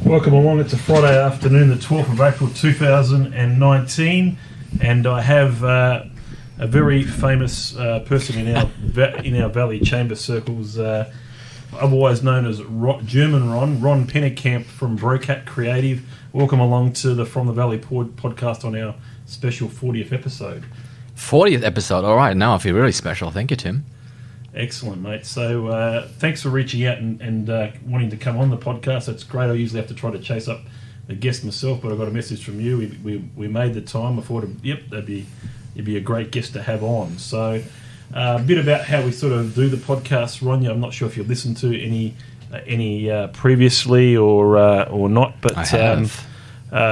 Welcome along. It's a Friday afternoon, the 12th of April 2019, and I have a very famous person in our Valley Chamber circles, otherwise known as German Ron Pennekamp from Brokat Creative. Welcome along to the From the Valley podcast on our special 40th episode. 40th episode, all right. Now I feel really special. Thank you, Tim. Excellent, mate. So thanks for reaching out and wanting to come on the podcast. That's great. I usually have to try to chase up the guest myself, but I got a message from you. We made the time. I thought, you'd be a great guest to have on. So a bit about how we sort of do the podcast, Ron. I'm not sure if you listened to any previously or not, but I have.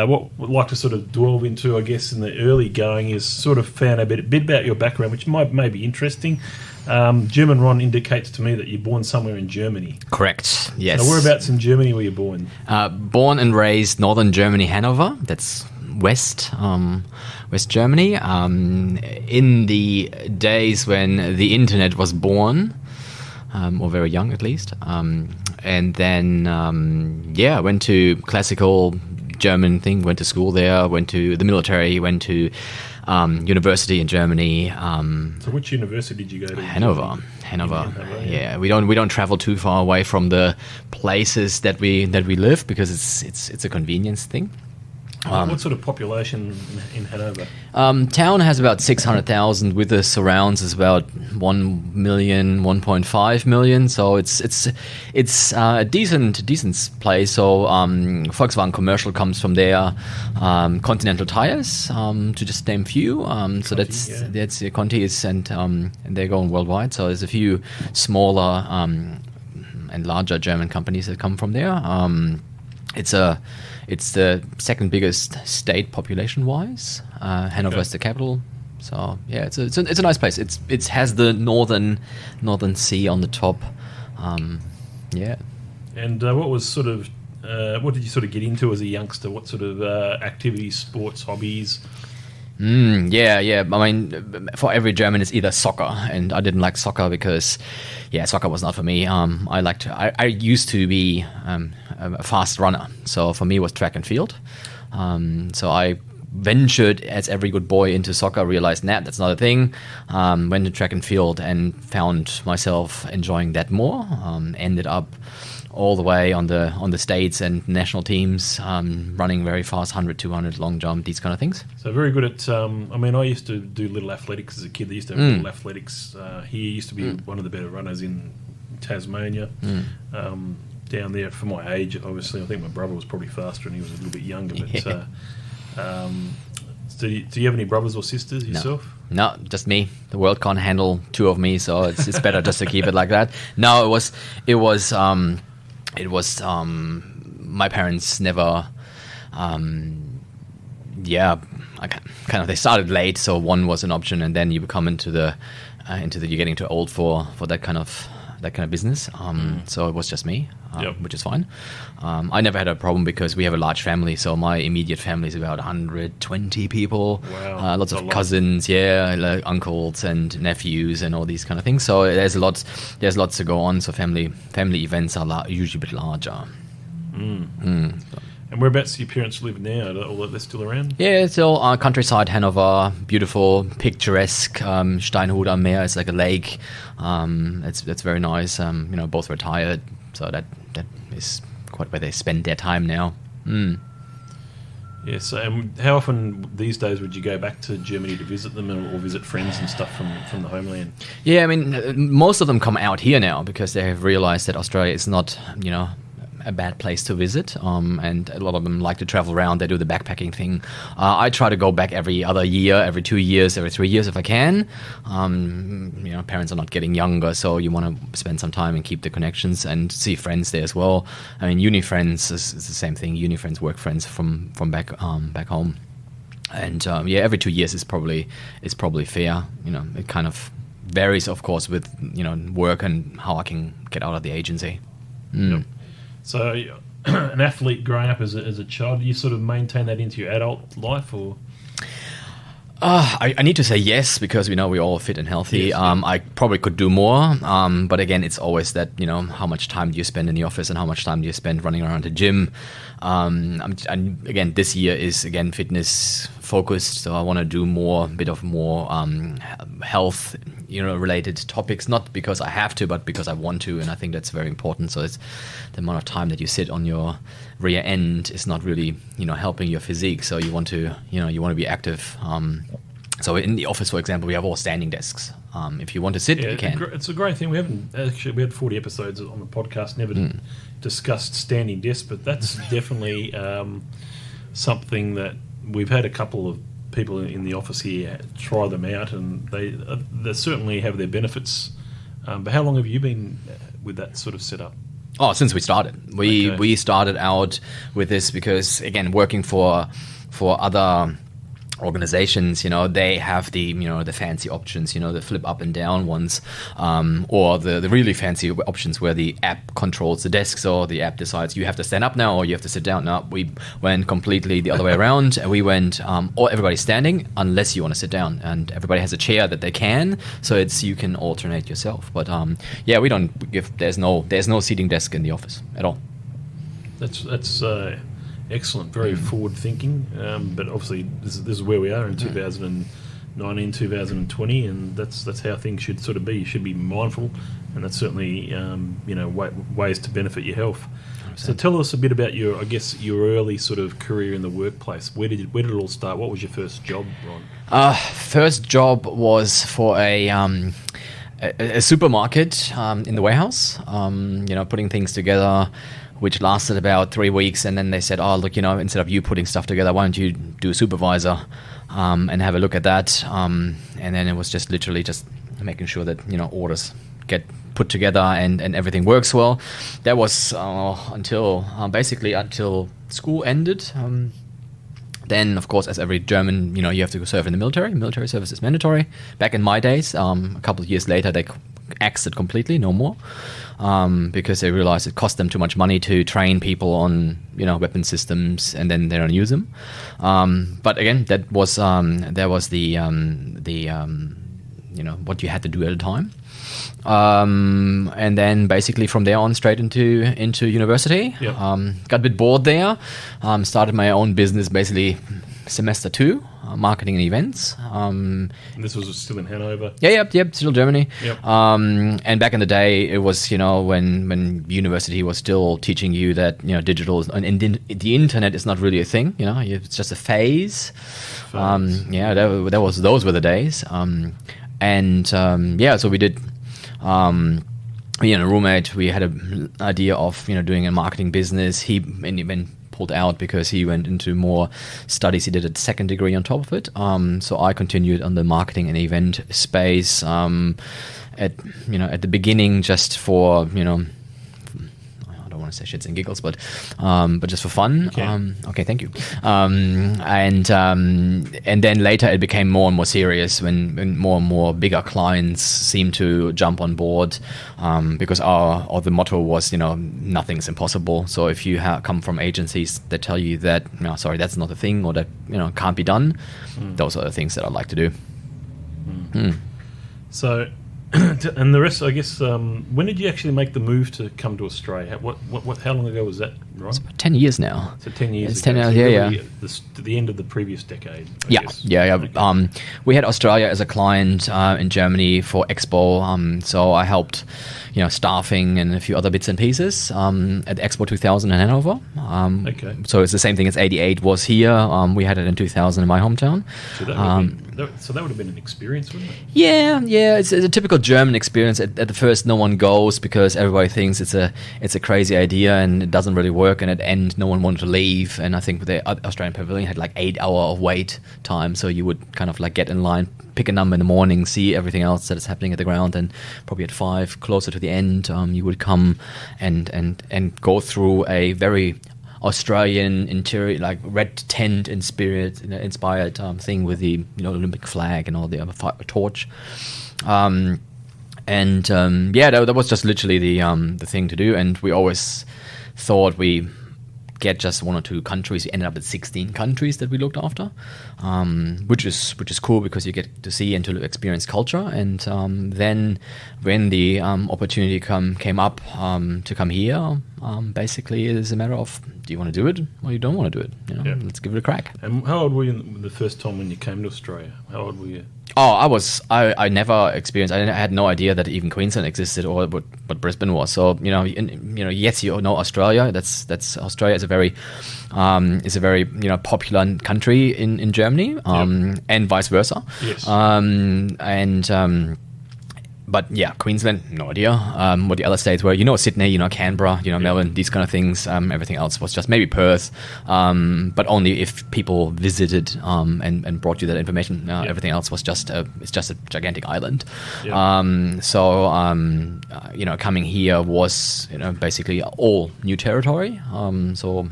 What we'd like to sort of delve into, I guess, in the early going is sort of found a bit about your background, which may be interesting. German Ron indicates to me that you're born somewhere in Germany. Correct, yes. So whereabouts in Germany were you born? Born and raised northern Germany, Hannover. That's West Germany. In the days when the internet was born, or very young at least. And then, I went to classical German thing, went to school there, went to the military, went to university in Germany. So which university did you go to? Hannover. Yeah. We don't travel too far away from the places that we live because it's a convenience thing. What sort of population in Hannover? Town has about 600,000. With the surrounds is about 1 million, 1.5 million. So it's a decent place. So Volkswagen Commercial comes from there. Continental Tires, to just name few. So that's Conti is and they're going worldwide. So there's a few smaller and larger German companies that come from there. It's the second biggest state population-wise. Hannover is the capital, so yeah, it's a nice place. It has the northern sea on the top. Yeah. And what was sort of what did you sort of get into as a youngster? What sort of activities, sports, hobbies? Yeah. I mean, for every German, it's either soccer, and I didn't like soccer because, soccer was not for me. I used to be a fast runner, so for me it was track and field. So I ventured, as every good boy, into soccer. Realized that's not a thing. Went to track and field and found myself enjoying that more. Ended up all the way on the states and national teams, running very fast, 100, 200, long jump, these kind of things. So very good at, I used to do little athletics as a kid. They used to have little athletics. He used to be one of the better runners in Tasmania. Down there for my age, obviously. I think my brother was probably faster and he was a little bit younger. But do you have any brothers or sisters yourself? No, just me. The world can't handle two of me, so it's better just to keep it like that. No, it was my parents never they started late, so one was an option, and then you become into the you're getting too old for that kind of business. So it was just me, which is fine. I never had a problem because we have a large family, so my immediate family is about 120 people. Wow. Lots of cousins, like uncles and nephews and all these kind of things. So there's lots to go on. So family events are usually a bit larger. And whereabouts do your parents live now? Are they still around? Yeah, it's still countryside Hannover, beautiful, picturesque. Steinhuder am Meer is like a lake. That's very nice. Both retired, so that is quite where they spend their time now. Yes. How often these days would you go back to Germany to visit them or visit friends and stuff from the homeland? Yeah, I mean, most of them come out here now because they have realized that Australia is not, a bad place to visit, and a lot of them like to travel around. They do the backpacking thing. I try to go back every other year, every 2 years, every 3 years if I can. Parents are not getting younger, so you want to spend some time and keep the connections and see friends there as well. I mean, uni friends is the same thing. Uni friends, work friends from back home, and every 2 years is probably fair. It kind of varies, of course, with work and how I can get out of the agency. Yep. So, an athlete growing up as a child, do you sort of maintain that into your adult life, or? I need to say yes, because we're all fit and healthy. Yes, I probably could do more, but again, it's always that how much time do you spend in the office and how much time do you spend running around the gym. Again, this year is again fitness focused, so I want to do a bit of more health related topics, not because I have to, but because I want to, and I think that's very important. So it's the amount of time that you sit on your rear end is not really helping your physique, so you want to be active. So in the office, for example, we have all standing desks. If you want to sit, you can. It's a great thing. We had 40 episodes on the podcast, never discussed standing desks, but that's definitely something that we've had a couple of people in the office here try them out, and they certainly have their benefits. But how long have you been with that sort of setup? Oh, since we started. We started out with this because, again, working for other organizations, they have the the fancy options, the flip up and down ones, or the really fancy options where the app controls the desks, or the app decides you have to stand up now or you have to sit down. Now we went completely the other way around, and we went or everybody's standing unless you want to sit down, and everybody has a chair that they can, so you can alternate yourself. But we don't give there's no seating desk in the office at all. That's excellent, very forward thinking, but obviously this is where we are in 2019, 2020, and that's how things should sort of be. You should be mindful, and that's certainly ways to benefit your health. 100%. So tell us a bit about your early sort of career in the workplace. Where did it all start? What was your first job, Ron? First job was for a supermarket in the warehouse, putting things together, which lasted about 3 weeks, and then they said, oh, look, instead of you putting stuff together, why don't you do a supervisor and have a look at that? And then it was just literally just making sure that, orders get put together and everything works well. That was until school ended. Then, of course, as every German, you have to serve in the military. Military service is mandatory. Back in my days, a couple of years later, they axed it completely, no more. Because they realized it cost them too much money to train people on weapon systems, and then they don't use them. But again, that was the what you had to do at a time. And then basically from there on straight into university. Yep. Got a bit bored there. Started my own business basically semester 2. Marketing and events. And this was still in Hannover? Yep, still Germany. Yep. And back in the day, it was, when university was still teaching you that, digital and the internet is not really a thing, it's just a phase. Those were the days. So we did, me and a roommate, we had an idea of, doing a marketing business. He pulled out because he went into more studies. He did a second degree on top of it. So I continued on the marketing and event space at the beginning, just for I don't want to say shits and giggles, but just for fun. Okay, thank you. And then later it became more and more serious when more and more bigger clients seemed to jump on board, because the motto was, nothing's impossible. So if you come from agencies that tell you that, sorry, that's not a thing, or that, can't be done, those are the things that I'd like to do. So, and the rest, I guess, when did you actually make the move to come to Australia? How long ago was that, right? It's about 10 years now. So 10 years it's ago. 10 years, so yeah. To the end of the previous decade, I guess. Yeah. Okay. We had Australia as a client in Germany for Expo, so I helped, staffing and a few other bits and pieces at Expo 2000 in Hannover. Okay. So it's the same thing as 88 was here. We had it in 2000 in my hometown. So that would have been an experience, wouldn't it? Yeah. It's a typical German experience. At the first, no one goes because everybody thinks it's a crazy idea and it doesn't really work. And at the end, no one wanted to leave. And I think the Australian Pavilion had like 8 hours of wait time, so you would kind of like get in line, pick a number in the morning, see everything else that is happening at the ground, and probably at 5, closer to the end, you would come and go through a very Australian interior, like red tent inspired thing with the Olympic flag and all the other torch. That was just literally the thing to do, and we always thought we get just 1 or 2 countries. We ended up with 16 countries that we looked after, which is cool because you get to see and to experience culture. And then when the opportunity came up to come here, basically it is a matter of, do you want to do it or you don't want to do it? Let's give it a crack. And how old were you the first time when you came to Australia? How old were you? Oh, I never experienced. I had no idea that even Queensland existed or what Brisbane was. So yes, you know Australia. That's Australia is a very popular country in Germany, and vice versa. Yes. But yeah, Queensland, no idea what the other states were. Sydney, Canberra, Melbourne, these kind of things. Everything else was just maybe Perth, but only if people visited and brought you that information. Everything else was it's just a gigantic island. Yeah. Coming here was basically all new territory. So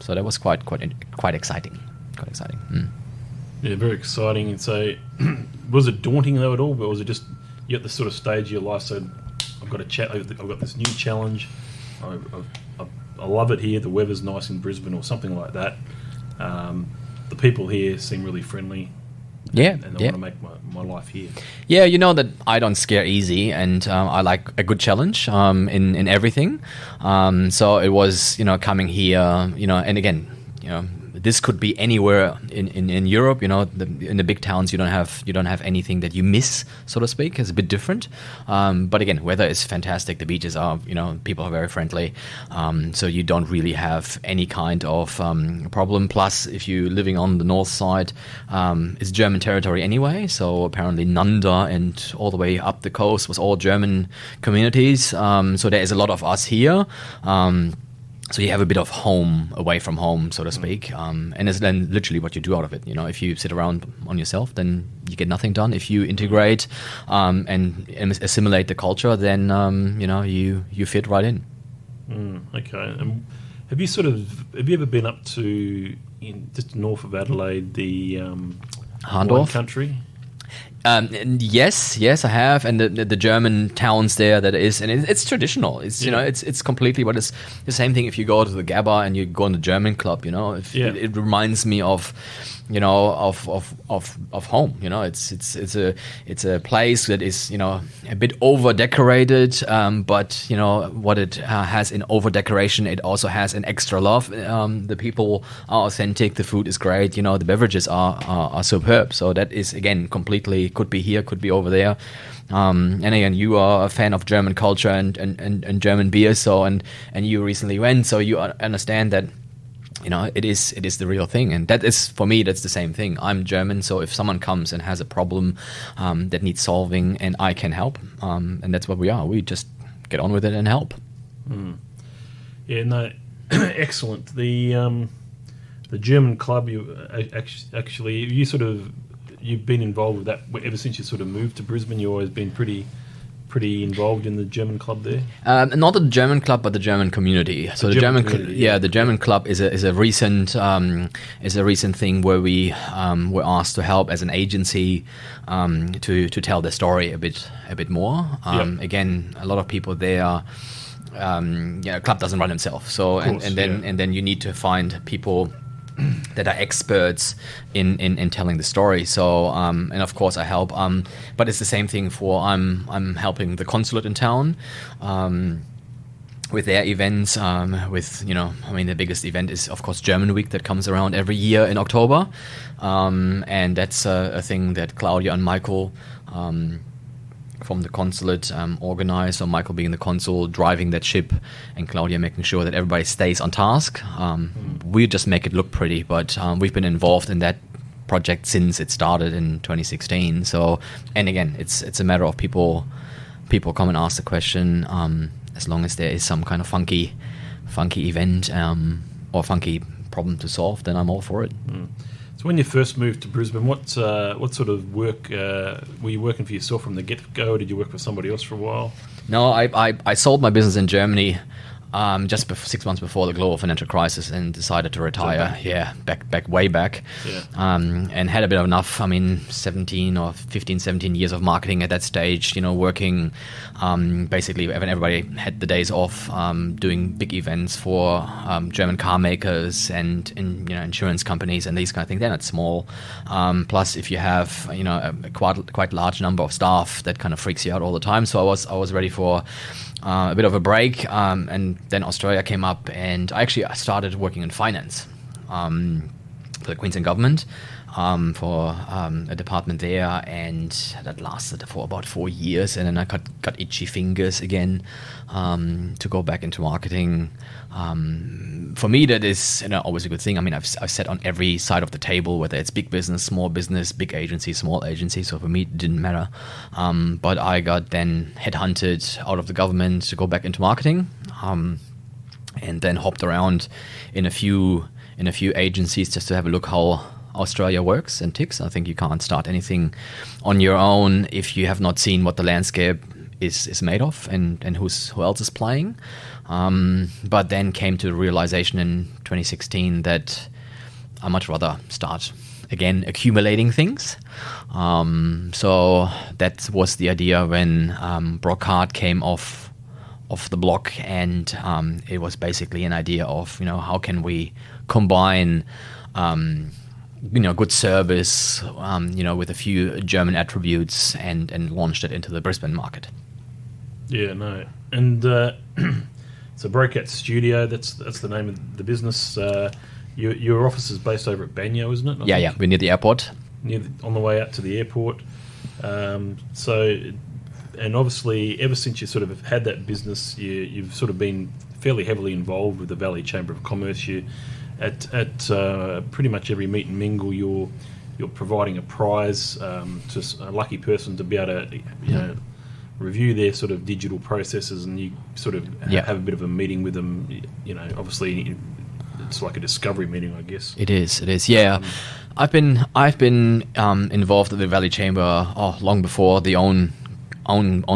that was quite exciting. Quite exciting. Mm. Yeah, very exciting. And so, was it daunting though at all, or was it just you're at the sort of stage of your life? So, I've got this new challenge. I love it here. The weather's nice in Brisbane, or something like that. The people here seem really friendly. Yeah, and I want to make my life here. Yeah, you know that I don't scare easy, and I like a good challenge in everything. So it was coming here, and again, this could be anywhere in Europe. In the big towns, you don't have anything that you miss, so to speak. It's a bit different. But again, weather is fantastic. The beaches are, people are very friendly. So you don't really have any kind of problem. Plus, if you're living on the north side, it's German territory anyway. So apparently Nanda and all the way up the coast was all German communities. So there is a lot of us here. So you have a bit of home away from home, so to speak, and it's then literally what you do out of it. If you sit around on yourself, then you get nothing done. If you integrate and assimilate the culture, then you fit right in. Okay. Have you ever been up to just north of Adelaide, the Hannover wine country? Yes, I have, and the German towns there that is, and it's traditional. It's it's completely, but it's the same thing if you go to the GABA and you go in the German club. It reminds me of of home. It's a place that is a bit over decorated, but what it has in over decoration, it also has an extra love. The people are authentic, the food is great, the beverages are superb. So that is again completely, could be here, could be over there. And again, you are a fan of German culture and German beer, so and you recently went, so you understand that it is the real thing. And that is, for me, that's the same thing. I'm German, so if someone comes and has a problem that needs solving and I can help, and that's what we are. We just get on with it and help. Yeah, no, excellent. The German club, you actually, you've been involved with that ever since you sort of moved to Brisbane. You've always been pretty involved in the German club there. Not the German club, but the German community. So the German community, the German club is a recent thing where we were asked to help as an agency to tell the story a bit more. Again, a lot of people there. Club doesn't run itself. So and then you need to find people that are experts in telling the story. So and of course I help, but it's the same thing for I'm helping the consulate in town with their events. The biggest event is of course German Week that comes around every year in October, and that's a thing that Claudia and Michael from the consulate organized. So Michael being the consul, driving that ship, and Claudia making sure that everybody stays on task. We just make it look pretty, but we've been involved in that project since it started in 2016. So, and again, it's a matter of people come and ask the question. As long as there is some kind of funky event or funky problem to solve, then I'm all for it. So when you first moved to Brisbane, what sort of work were you working for yourself from the get-go? Did you work for somebody else for a while? No, I sold my business in Germany just 6 months before the global financial crisis, and decided to retire. Way back. And had a bit of enough. I mean, 17 years of marketing at that stage. Working basically when everybody had the days off, doing big events for German car makers and insurance companies and these kind of things. They're not small. Plus, if you have a quite large number of staff, that kind of freaks you out all the time. So I was ready for a bit of a break, and then Australia came up, and I started working in finance for the Queensland government, for a department there, and that lasted for about 4 years, and then I got itchy fingers again to go back into marketing. For me, that is always a good thing. I mean, I've sat on every side of the table, whether it's big business, small business, big agency, small agency. So for me, it didn't matter. But I got then headhunted out of the government to go back into marketing, and then hopped around in a few agencies just to have a look how Australia works and ticks. I think you can't start anything on your own if you have not seen what the landscape is made of and who else is playing. But then came to the realization in 2016 that I much rather start again accumulating things. So that was the idea when Brokat came off the block, and it was basically an idea of how can we combine good service with a few German attributes and launched it into the Brisbane market. And so Brokat Studio, that's the name of the business. Your office is based over at Banyo, isn't it? Yeah, we're near the airport. On the way out to the airport. And obviously, ever since you sort of had that business, you've sort of been fairly heavily involved with the Valley Chamber of Commerce. You at pretty much every meet and mingle, you're providing a prize to a lucky person to be able to review their sort of digital processes, and you sort of have a bit of a meeting with them. Obviously it's like a discovery meeting, I guess. It is. Yeah. I've been involved with the Valley Chamber long before the own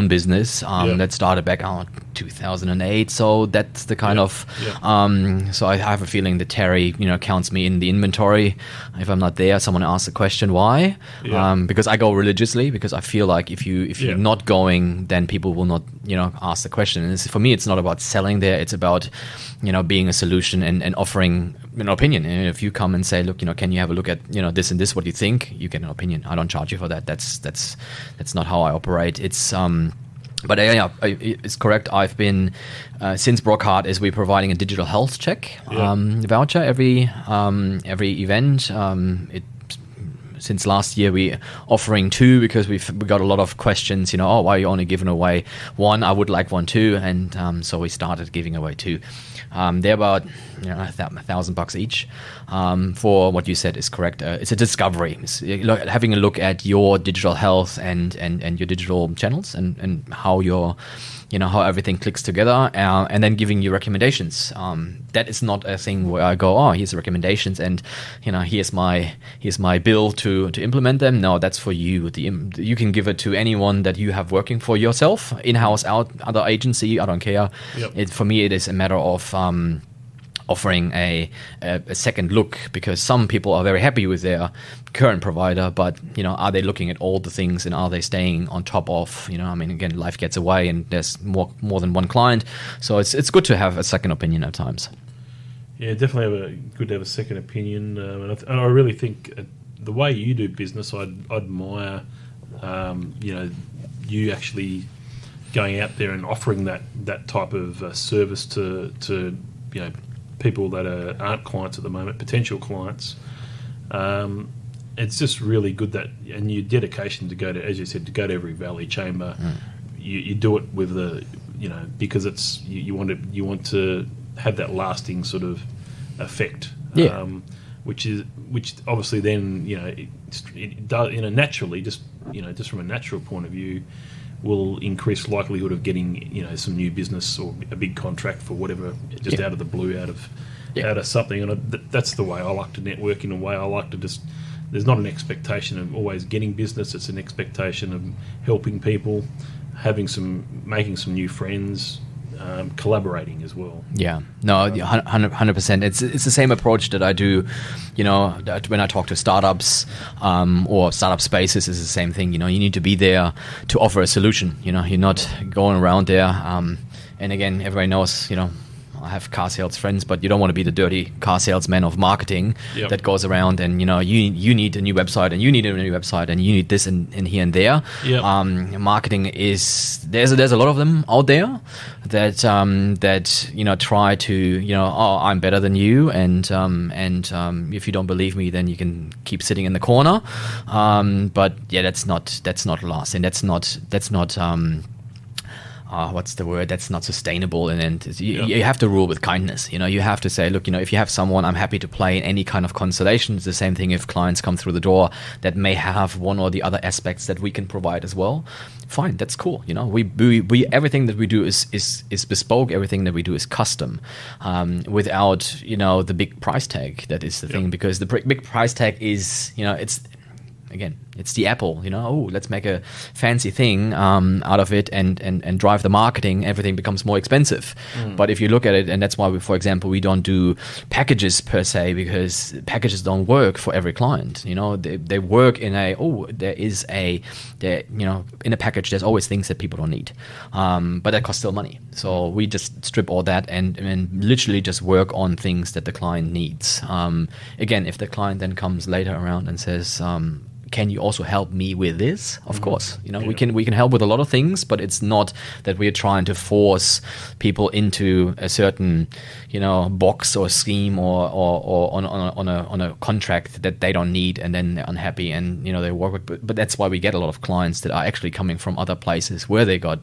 business that started back in 2008. So that's the kind of so I have a feeling that Terry counts me in the inventory. If I'm not there, someone asks a question why, because I go religiously, because I feel like if you're not going, then people will not ask the question. And for me, it's not about selling there, it's about being a solution and offering an opinion. And if you come and say, look, can you have a look at this and this, what do you think, you get an opinion. I don't charge you for that. That's not how I operate. It's but it's correct. I've been since Brokat we're providing a digital health check voucher every event. Since last year, we're offering 2 because we got a lot of questions. Why are you only giving away 1? I would like 1 too, and so we started giving away 2. They're about $1,000 each. For what you said is correct. It's a discovery. It's having a look at your digital health and your digital channels and how how everything clicks together, and then giving you recommendations. That is not a thing where I go, here's the recommendations, and here's my bill to implement them. No, that's for you. You can give it to anyone that you have working for yourself, in-house, other agency. I don't care. For me, it is a matter of offering a second look, because some people are very happy with their current provider, but are they looking at all the things, and are they staying on top of again, life gets away and there's more than one client, so it's good to have a second opinion at times. Definitely good to have a second opinion, and I really think the way you do business, I admire you actually going out there and offering that type of service to people that aren't clients at the moment, potential clients. It's just really good that, and your dedication to go to, as you said, to go to every Valley Chamber, you do it with because it's you want to have that lasting sort of effect, which obviously then it does naturally, just from a natural point of view, will increase likelihood of getting some new business or a big contract for whatever, just out of the blue, out of something. And that's the way I like to network. In a way, I like to just, there's not an expectation of always getting business. It's an expectation of helping people, making some new friends, collaborating as well. Yeah, no, 100%. It's the same approach that I do, that when I talk to startups or startup spaces, is the same thing. You need to be there to offer a solution. You're not going around there. And again, everybody knows, I have car sales friends, but you don't want to be the dirty car salesman of marketing that goes around and you need a new website and you need a new website and you need this and here and there. Marketing is there's a lot of them out there that try to I'm better than you and if you don't believe me then you can keep sitting in the corner. But yeah, that's not lasting. That's not what's the word? That's not sustainable, and you have to rule with kindness. You have to say, look, if you have someone, I'm happy to play in any kind of constellation. It's the same thing if clients come through the door that may have one or the other aspects that we can provide as well. Fine, that's cool. We everything that we do is bespoke. Everything that we do is custom, without the big price tag. That is the thing, because the big price tag is it's the Apple, let's make a fancy thing out of it and drive the marketing, everything becomes more expensive. But if you look at it, and that's why we, for example, we don't do packages per se, because packages don't work for every client. They work in in a package, there's always things that people don't need. But that costs still money. So we just strip all that and literally just work on things that the client needs. Again, if the client then comes later around and says, can you also help me with this? Of course, we can help with a lot of things, but it's not that we're trying to force people into a certain, box or scheme or on a contract that they don't need, and then they're unhappy and they work with. But that's why we get a lot of clients that are actually coming from other places where they got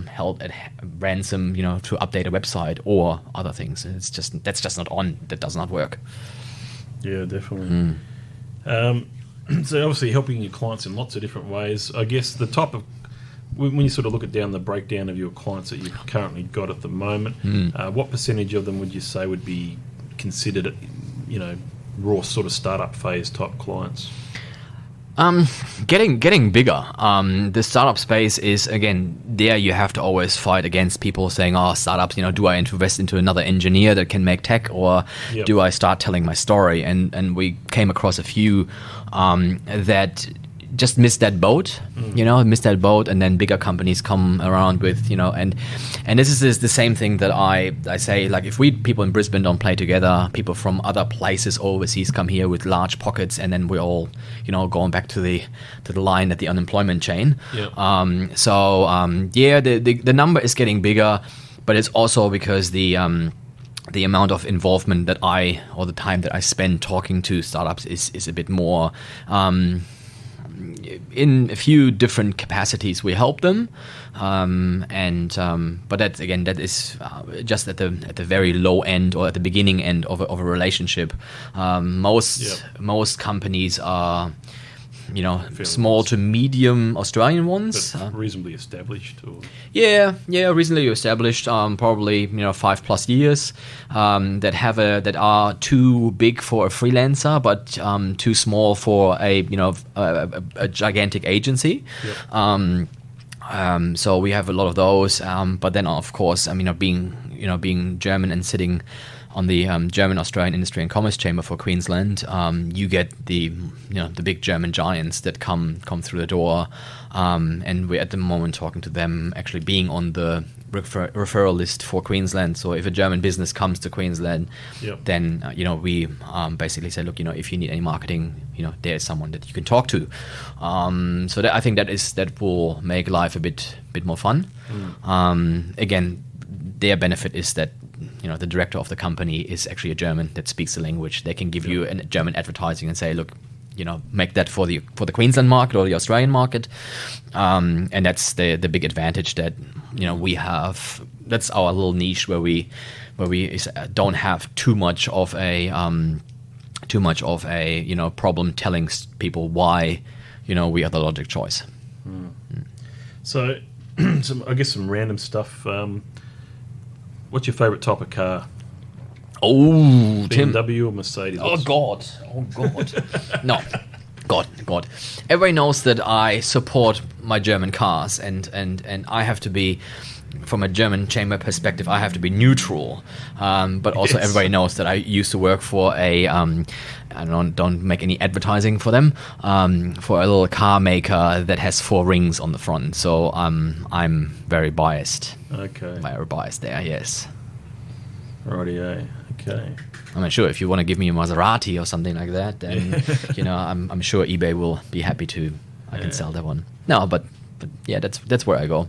held at ransom, to update a website or other things. That's just not on. That does not work. Yeah, definitely. So obviously helping your clients in lots of different ways. I guess the type of, when you sort of look at the breakdown of your clients that you've currently got at the moment, what percentage of them would you say would be considered, raw sort of startup phase type clients? Getting bigger. The startup space is, again, there you have to always fight against people saying, startups, do I invest into another engineer that can make tech, or do I start telling my story? And we came across a few that just missed that boat, and then bigger companies come around with, and this is the same thing that I say, like, if people in Brisbane don't play together, people from other places overseas come here with large pockets, and then we're all, going back to the line at the unemployment chain. The number is getting bigger, but it's also because the amount of involvement that or the time that I spend talking to startups is a bit more. In a few different capacities, we help them, but that is just at the very low end or at the beginning end of a relationship. Most companies are, small to medium Australian ones, but reasonably established. Or? Reasonably established. Probably 5+ years. That are too big for a freelancer, but too small for a gigantic agency. So we have a lot of those. But then, of course, being German and sitting on the German Australian Industry and Commerce Chamber for Queensland, you get the big German giants that come through the door, and we're at the moment talking to them, actually being on the referral list for Queensland. So if a German business comes to Queensland, then we basically say, look, if you need any marketing, there's someone that you can talk to. So I think that will make life a bit more fun. Again, their benefit is that the director of the company is actually a German that speaks the language. They can give you a German advertising and say, look, make that for the Queensland market or the Australian market, and that's the big advantage that we have. That's our little niche where we don't have too much of a problem telling people why we are the logic choice. So, some random stuff. What's your favourite type of car? Oh, BMW or Mercedes? Oh God! No, God. Everybody knows that I support my German cars, and I have to be from a German chamber perspective, I have to be neutral. But also everybody knows that I used to work for I don't make any advertising for them, for a little car maker that has 4 rings on the front. So I'm very biased. Okay. Very biased there, yes. Rightio. Okay. I'm not sure if you want to give me a Maserati or something like that, then I'm sure eBay will be happy to. I can sell that one. No, but yeah, that's where I go.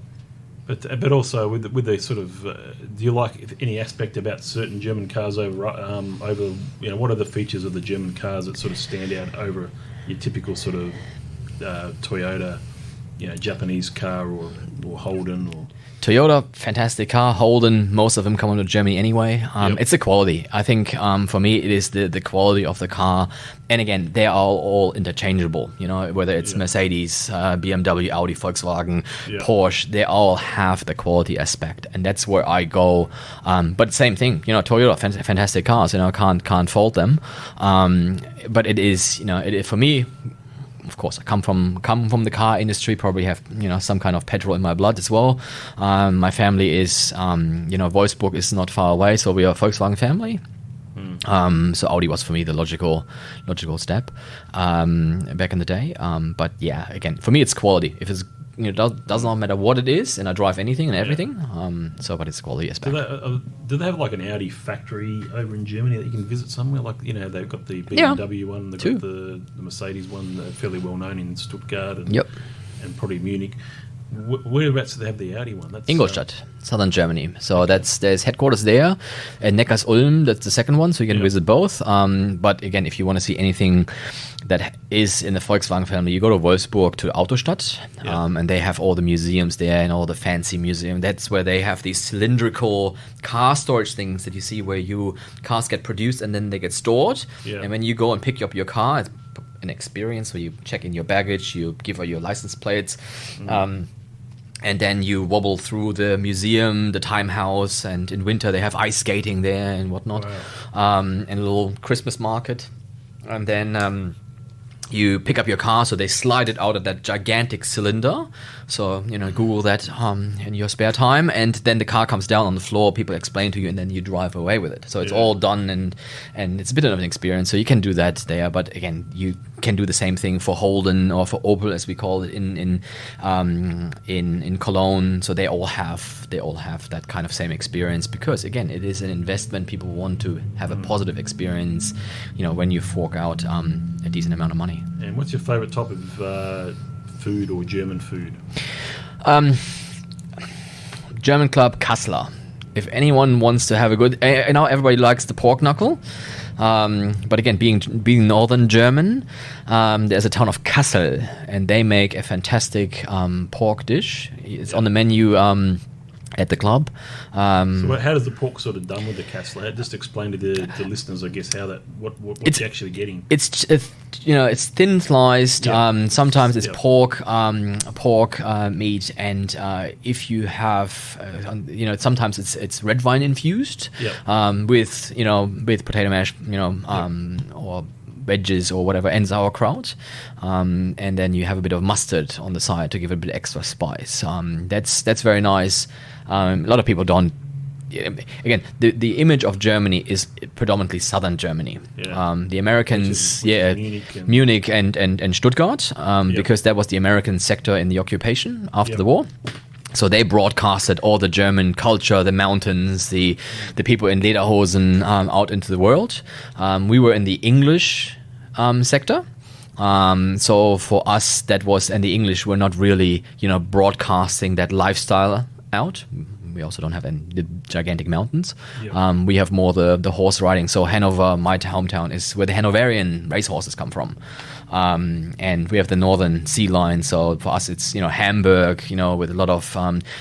But also with the sort of, do you like any aspect about certain German cars over what are the features of the German cars that sort of stand out over your typical sort of Toyota, Japanese car or Holden or. Toyota, fantastic car. Holden, most of them come into Germany anyway. It's the quality. I think for me, it is the quality of the car. And again, they are all interchangeable. Whether it's Mercedes, BMW, Audi, Volkswagen, Porsche, they all have the quality aspect, and that's where I go. But same thing, Toyota, fantastic cars. Can't fault them. But it is, for me. Of course, I come from the car industry. Probably have some kind of petrol in my blood as well. My family is Wolfsburg is not far away, so we are a Volkswagen family. So Audi was for me the logical step back in the day. But yeah, again, for me it's quality. If it's does not matter what it is, and I drive anything and everything. But it's quality aspect. Do they have like an Audi factory over in Germany that you can visit somewhere? Like they've got the BMW one, they've got the Mercedes one, fairly well known in Stuttgart and probably Munich. Whereabouts do they have the Audi one? That's Ingolstadt, southern Germany. So there's headquarters there, and Neckars-Ulm. That's the second one, so you can visit both. But again, if you want to see anything that is in the Volkswagen family, you go to Wolfsburg to Autostadt, and they have all the museums there and all the fancy museums. That's where they have these cylindrical car storage things that you see where cars get produced and then they get stored. And when you go and pick up your car, it's an experience where you check in your baggage, you give her your license plates. And then you wobble through the museum, the time house, and in winter they have ice skating there and whatnot, and a little Christmas market. And then you pick up your car, so they slide it out of that gigantic cylinder. So, Google that in your spare time, and then the car comes down on the floor, people explain to you, and then you drive away with it. So it's all done, and it's a bit of an experience. So you can do that there, but again, you can do the same thing for Holden or for Opel, as we call it in Cologne. So they all have that kind of same experience, because again, it is an investment. People want to have a positive experience, when you fork out a decent amount of money. And what's your favorite type of food or German food? German club Kassler. If anyone wants to have a good, everybody likes the pork knuckle. But again, being northern German, there's a town of Kassel, and they make a fantastic pork dish. It's on the menu at the club. So how does the pork sort of done with the Kassler? Just explain to the listeners, I guess, how that what you're actually getting. It's thin sliced. Sometimes it's pork meat, and if you have sometimes it's red wine infused with potato mash, or wedges or whatever, and sauerkraut, and then you have a bit of mustard on the side to give it a bit extra spice. That's very nice. A lot of people don't. Again, the image of Germany is predominantly southern Germany. The Americans, Munich and Stuttgart, because that was the American sector in the occupation after the war. So they broadcasted all the German culture, the mountains, the people in lederhosen out into the world. We were in the English sector. So for us, that was, and the English were not really, broadcasting that lifestyle out. We also don't have the gigantic mountains. We have more the horse riding. So Hannover, my hometown, is where the Hanoverian racehorses come from. And we have the northern sea line. So for us, it's, Hamburg, with a lot of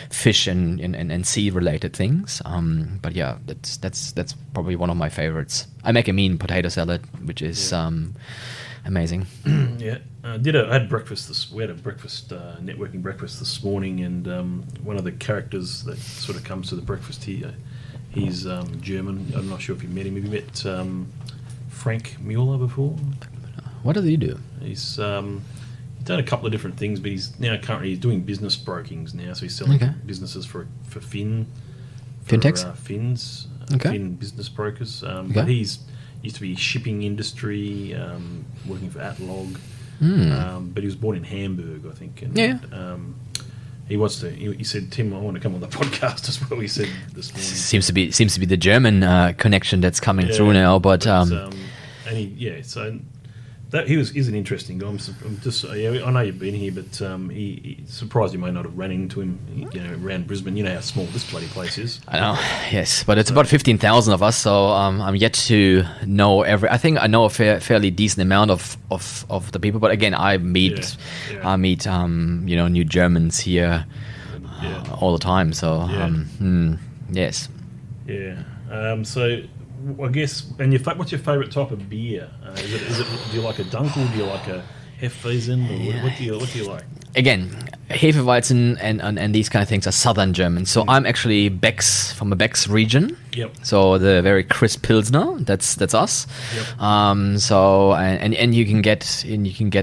fish and sea related things. But yeah, that's probably one of my favorites. I make a mean potato salad, which is amazing. I had breakfast. We had a networking breakfast this morning, and one of the characters that sort of comes to the breakfast here, he's German. I'm not sure if you met him. Have you met Frank Mueller before? What does he do? He's done a couple of different things, but he's now currently doing business brokings now. So he's selling businesses for Fintechs? Finns, Okay. Finn business brokers. But he's used to be shipping industry, working for Atlog. But he was born in Hamburg, I think. And, he wants to. He said, "Tim, I want to come on the podcast as well." He said this morning. Seems to be the German connection that's coming through now, but and so that he's an interesting guy. I'm just I know you've been here, but he surprised you may not have ran into him. Around Brisbane, you know how small this bloody place is. I know, yes, but it's about 15,000 of us, so I'm yet to know I think I know a fairly decent amount of the people, but again, I meet new Germans here all the time. So yes. Yeah. So I guess, and what's your favourite type of beer? Is it? Do you like a Dunkel? Do you like a Hefeweizen? Or what do you like? Again, Hefeweizen and these kind of things are southern German. So I'm actually Becks, from the Becks region. Yep. So the very crisp Pilsner, that's us. Yep. So and you can get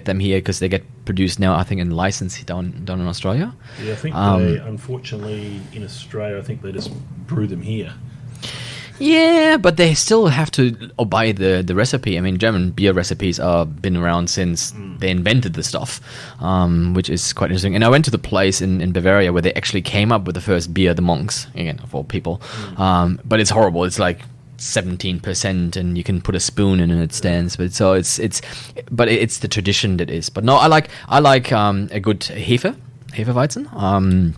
them here because they get produced now, I think, in license down in Australia. Yeah, I think they, unfortunately, in Australia, I think they just brew them here. Yeah, but they still have to obey the recipe. I mean, German beer recipes have been around since they invented the stuff, which is quite interesting. And I went to the place in Bavaria where they actually came up with the first beer, the Monks, again, of all people. But it's horrible. It's like 17%, and you can put a spoon in and it stands. But so it's the tradition that is. But no, I like a good Hefeweizen.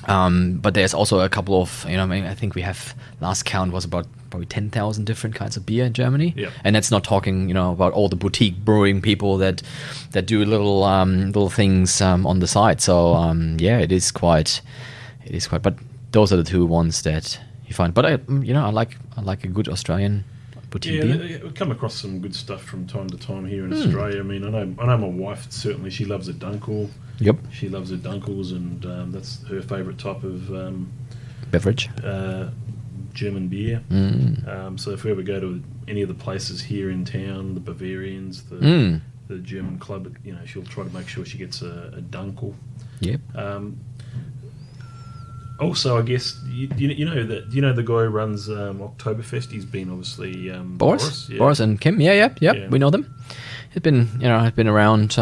But there's also a couple of, I think we have, last count was about probably 10,000 different kinds of beer in Germany. Yeah. And that's not talking, about all the boutique brewing people that do little things on the side. So it is quite. But those are the two ones that you find. But I like a good Australian boutique beer. We come across some good stuff from time to time here in Australia. I mean, I know my wife, certainly, she loves a Dunkel. Yep. She loves her Dunkels, and that's her favourite type of beverage. German beer. So if we ever go to any of the places here in town, the Bavarians, the German club, she'll try to make sure she gets a Dunkel. Yep. Also, I guess you know the guy who runs Oktoberfest. He's been obviously Boris and Kim. Yeah, we know them. It's been around.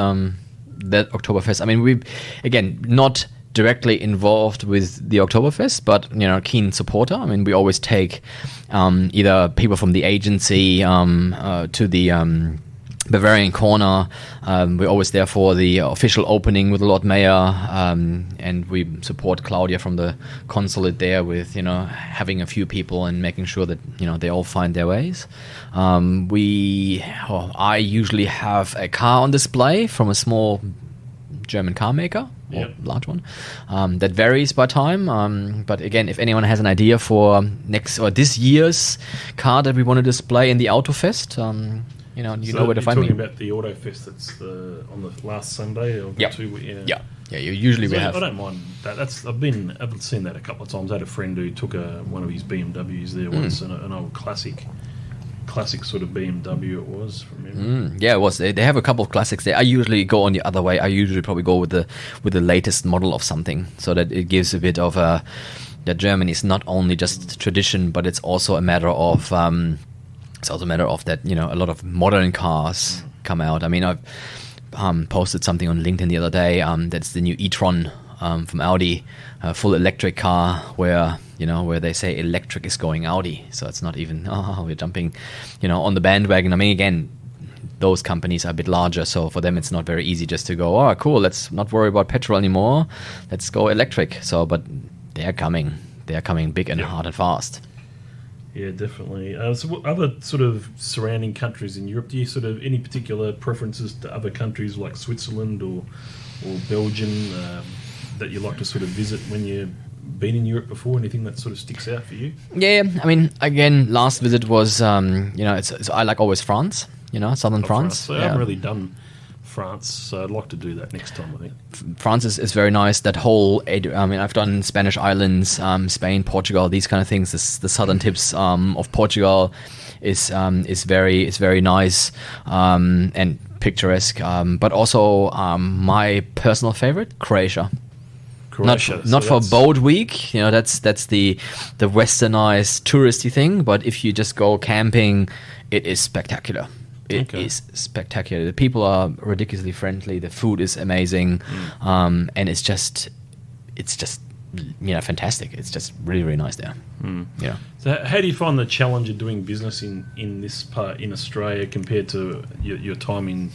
That Oktoberfest. I mean, we, again, not directly involved with the Oktoberfest, but keen supporter. I mean, we always take either people from the agency to the Bavarian corner. We're always there for the official opening with the Lord Mayor, and we support Claudia from the consulate there with having a few people and making sure that they all find their ways. I usually have a car on display from a small German car maker, or large one. That varies by time. But again, if anyone has an idea for this year's car that we want to display in the Autofest, you know where to find me. You're talking about the Autofest that's on the last Sunday? Or Yeah, usually we have. I don't mind that. I've seen that a couple of times. I had a friend who took one of his BMWs there once, an old classic sort of BMW it was from memory. Yeah, it was. They have a couple of classics there. I usually go on the other way. I usually probably go with the latest model of something, so that it gives a bit of that Germany is not only just tradition, but it's also a matter of that a lot of modern cars come out. I mean, I've posted something on LinkedIn the other day. That's the new e-tron from Audi, a full electric car where they say electric is going Audi. So it's not even we're jumping on the bandwagon. I mean, again, those companies are a bit larger, so for them it's not very easy just to go, oh cool, let's not worry about petrol anymore, let's go electric. So but they're coming big and hard and fast. Yeah, definitely. So what other sort of surrounding countries in Europe, do you sort of any particular preferences to other countries like Switzerland or Belgium that you like to sort of visit when you've been in Europe before? Anything that sort of sticks out for you? Yeah, I mean, again, last visit was, it's I like always France, southern France. So I haven't really done France, so I'd like to do that next time, I think. France is very nice. That whole, I've done Spanish islands, Spain, Portugal, these kind of things. The southern tips of Portugal is very nice and picturesque. But also my personal favorite, Croatia. Not for boat week, that's the westernized touristy thing. But if you just go camping, it is spectacular. It is spectacular. The people are ridiculously friendly. The food is amazing, and it's just fantastic. It's just really, really nice there. Yeah. So, how do you find the challenge of doing business in this part in Australia compared to your time in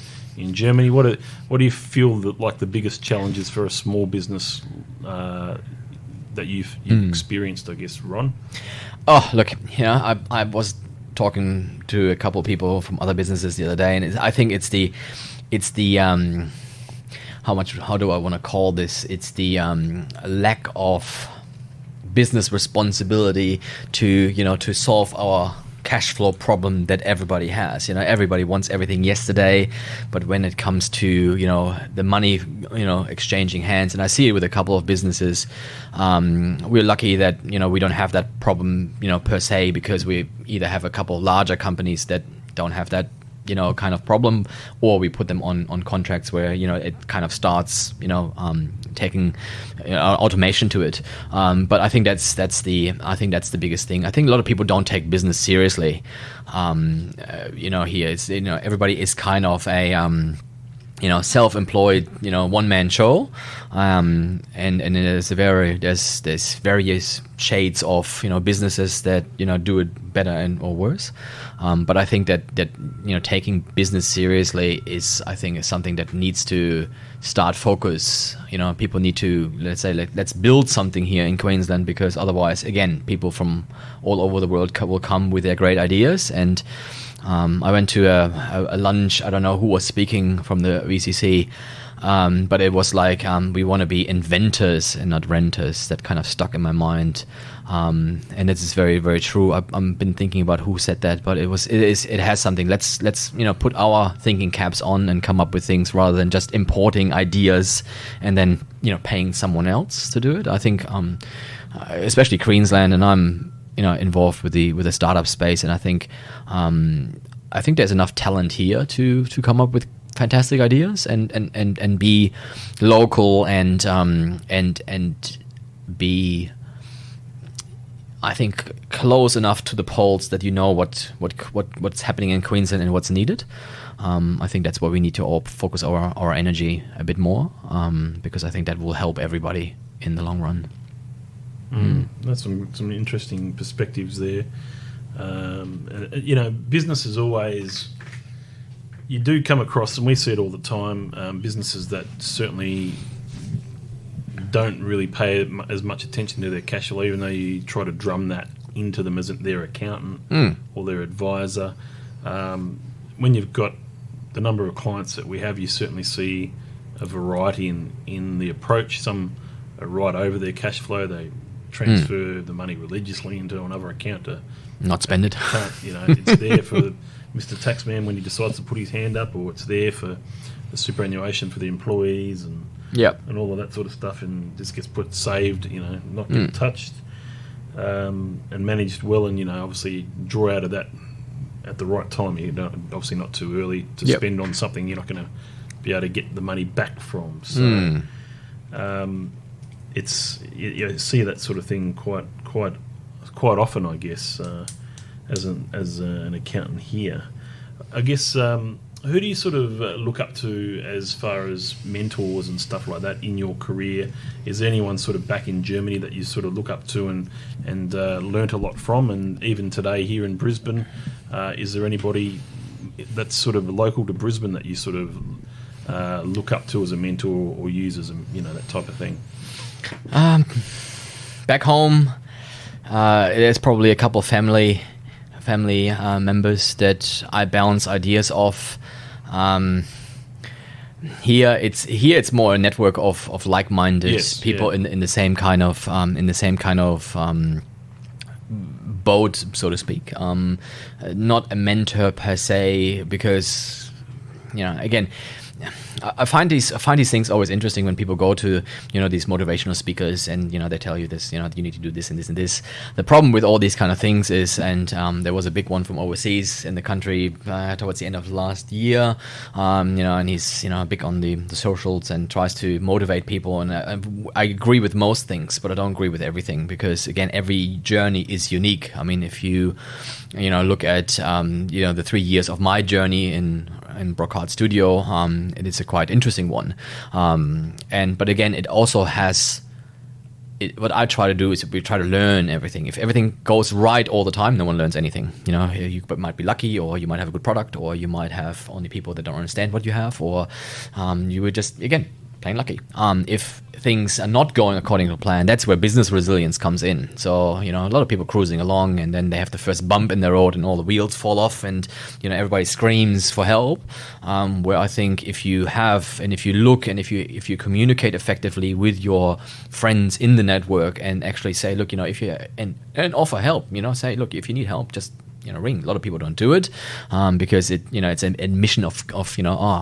Germany? What do you feel like the biggest challenges for a small business that you've experienced? I guess, Ron. Oh, look, I was talking to a couple of people from other businesses the other day, and I think it's the how do I want to call this? It's the lack of business responsibility to solve our cash flow problem that everybody has. Everybody wants everything yesterday, but when it comes to the money exchanging hands, and I see it with a couple of businesses, we're lucky that we don't have that problem per se, because we either have a couple larger companies that don't have that kind of problem, or we put them on contracts where it kind of starts taking automation to it. But I think that's the biggest thing. I think a lot of people don't take business seriously. Here it's everybody is kind of a self-employed, one-man show, and there's various shades of businesses that do it better or worse. But I think that taking business seriously is something that needs to start focus. People need to let's build something here in Queensland, because otherwise, again, people from all over the world will come with their great ideas. And I went to a lunch. I don't know who was speaking from the VCC, but it was like, we want to be inventors and not renters. That kind of stuck in my mind, and this is very, very true. I've been thinking about who said that, but it has something. Let's put our thinking caps on and come up with things rather than just importing ideas and then paying someone else to do it. I think, especially Queensland, and I'm involved with the startup space, and I think there's enough talent here to come up with fantastic ideas and be local and be, I think, close enough to the polls that what's happening in Queensland and what's needed. I think that's where we need to all focus our energy a bit more, because I think that will help everybody in the long run. That's some interesting perspectives there. Business is always, you do come across, and we see it all the time, businesses that certainly don't really pay as much attention to their cash flow, even though you try to drum that into them as their accountant or their advisor. When you've got the number of clients that we have, you certainly see a variety in the approach. Some are right over their cash flow. They transfer the money religiously into another account to not spend it. It's there for Mr. Taxman when he decides to put his hand up, or it's there for the superannuation for the employees and all of that sort of stuff, and just gets saved, not get touched, and managed well, and obviously draw out of that at the right time. You don't, obviously not too early to spend on something you're not going to be able to get the money back from. So it's you see that sort of thing quite often, I guess, as an accountant here. I guess, who do you sort of look up to as far as mentors and stuff like that in your career? Is there anyone sort of back in Germany that you sort of look up to and learnt a lot from? And even today here in Brisbane, is there anybody that's sort of local to Brisbane that you sort of look up to as a mentor or use as that type of thing? Back home, there's probably a couple of family members that I bounce ideas off. Here it's more a network of like-minded people in the same kind of boat, so to speak. Not a mentor per se, because again, I find these things always interesting when people go to these motivational speakers and they tell you this, you need to do this and this and this. The problem with all these kind of things is, and there was a big one from overseas in the country towards the end of last year, and he's big on the socials and tries to motivate people, and I agree with most things, but I don't agree with everything, because again, every journey is unique. I mean, if you look at the 3 years of my journey in Brokat studio, it is a quite interesting one, but again, it also has what I try to do is we try to learn everything. If everything goes right all the time, no one learns anything. You might be lucky, or you might have a good product, or you might have only people that don't understand what you have, or you would just, again, plain lucky. If things are not going according to plan, that's where business resilience comes in. So, a lot of people cruising along, and then they have the first bump in the road and all the wheels fall off, and, everybody screams for help. Where I think if you have, and if you look, and if you communicate effectively with your friends in the network and actually say, look, if you, and offer help, say, look, if you need help, just, ring. A lot of people don't do it because it's an admission of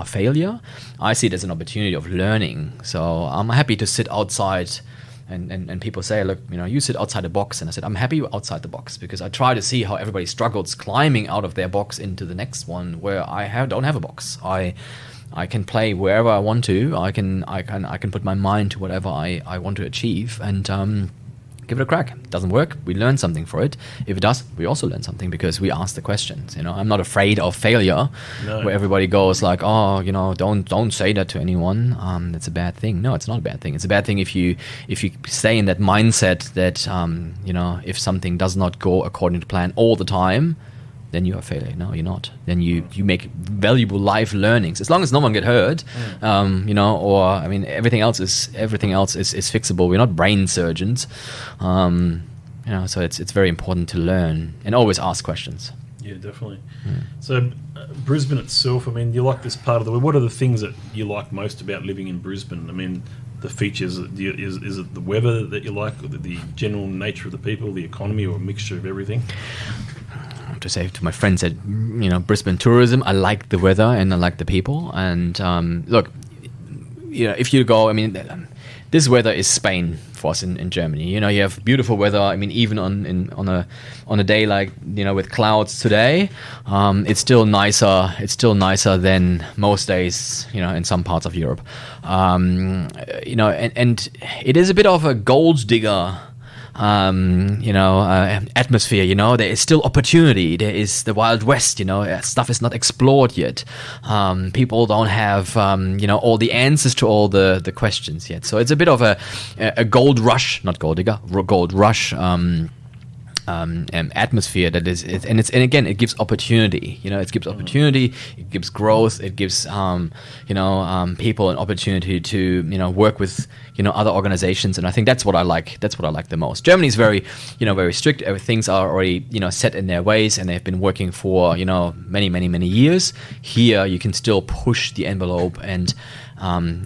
failure. I see it as an opportunity of learning. So I'm happy to sit outside, and people say, look, you sit outside the box. And I said, I'm happy you're outside the box, because I try to see how everybody struggles climbing out of their box into the next one where I don't have a box. I can play wherever I want to. I can put my mind to whatever I want to achieve, and give it a crack. It doesn't work, we learn something for it. If it does, we also learn something because we ask the questions. I'm not afraid of failure, where everybody goes like, oh, don't say that to anyone. That's a bad thing. No, it's not a bad thing. It's a bad thing if you stay in that mindset that if something does not go according to plan all the time, then you're a failure. No, you're not. Then you make valuable life learnings, as long as no one get hurt, everything else is fixable. We're not brain surgeons, so it's very important to learn and always ask questions. Yeah, definitely. So Brisbane itself, you like this part of the world. What are the things that you like most about living in Brisbane? The features, is it the weather that you like, or the general nature of the people, the economy, or a mixture of everything? To say to my friends that Brisbane tourism, I like the weather and I like the people, and look, if you go, this weather is Spain for us in Germany. You have beautiful weather. Even on a day like with clouds today, it's still nicer than most days in some parts of Europe. And it is a bit of a gold digger atmosphere. There is still opportunity. There is the Wild West. Stuff is not explored yet. People don't have all the answers to all the questions yet. So it's a bit of a gold rush, not gold digger, gold rush atmosphere that is, and again, it gives opportunity. It gives opportunity, it gives growth, it gives people an opportunity to work with other organizations, and I think that's what I like. That's what I like the most. Germany is very very strict. Things are already set in their ways, and they've been working for many years. Here you can still push the envelope, and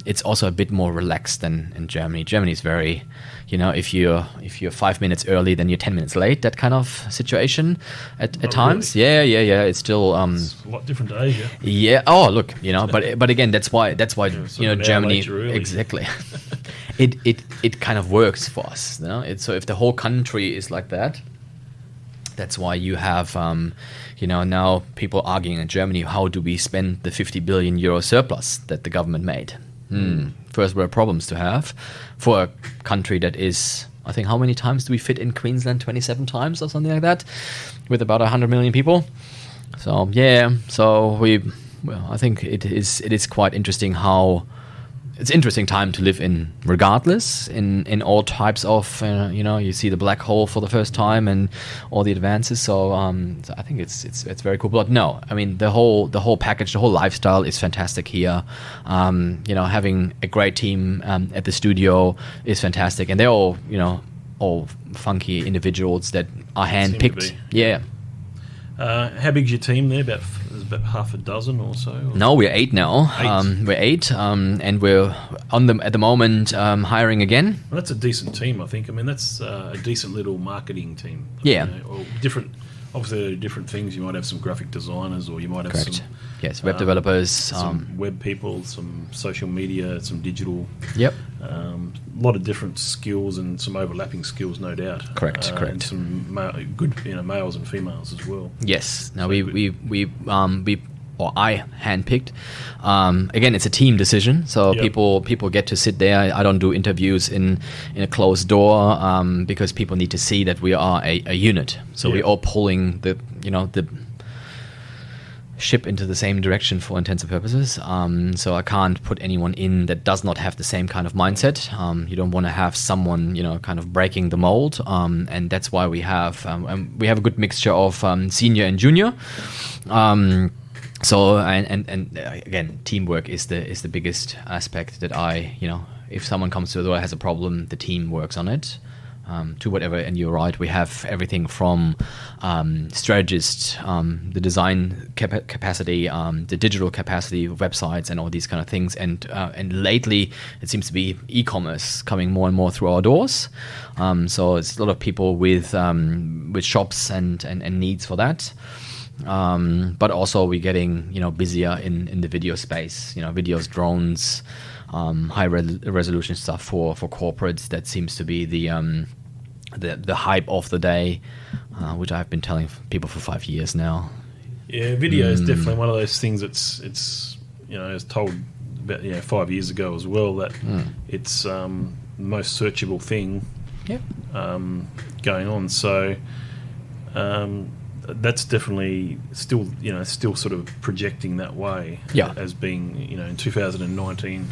it's also a bit more relaxed than in Germany. Germany is very, if you're 5 minutes early, then you're 10 minutes late. That kind of situation at times. Really? Yeah. It's still it's a lot different to Asia. Yeah. Oh, look, but again, that's why Germany exactly. It kind of works for us. So if the whole country is like that, that's why you have now people arguing in Germany, how do we spend the 50 billion euro surplus that the government made? First world problems to have for a country that is, I think, how many times do we fit in Queensland? 27 times or something like that, with about 100 million people. So yeah, I think it is quite interesting how. It's an interesting time to live in, regardless, in all types of, you see the black hole for the first time and all the advances. So I think it's very cool. But no, the whole package, the whole lifestyle is fantastic here. Having a great team at the studio is fantastic, and they're all funky individuals that are handpicked. Yeah. How big's your team there? About half a dozen or so? Or? No, we're 8 now. 8. We're 8, and we're on them at the moment, hiring again. Well, that's a decent team, I think. That's a decent little marketing team. Yeah. Or different obviously there are different things. You might have some graphic designers, or you might have Correct. some Web developers, some web people, some social media, some digital. Yep. A lot of different skills and some overlapping skills, no doubt. Correct. And some good, males and females as well. Yes. Now I handpicked. Again, it's a team decision, so people get to sit there. I don't do interviews in a closed door because people need to see that we are a unit. So we're all pulling the ship into the same direction for intensive purposes. So I can't put anyone in that does not have the same kind of mindset. You don't want to have someone, kind of breaking the mold. And that's why we have a good mixture of senior and junior. So and again, teamwork is the biggest aspect that if someone comes to the door has a problem, the team works on it. To whatever, and you're right, we have everything from strategists, the design capacity, the digital capacity of websites, and all these kind of things. And lately, it seems to be e-commerce coming more and more through our doors. So it's a lot of people with shops and needs for that. But also we're getting busier in the video space. Videos, drones, high resolution stuff for corporates. That seems to be the hype of the day, which I've been telling people for 5 years now. Yeah, video is definitely one of those things. It's I was told about 5 years ago as well that it's the most searchable thing going on. So that's definitely still sort of projecting that way as being in 2019.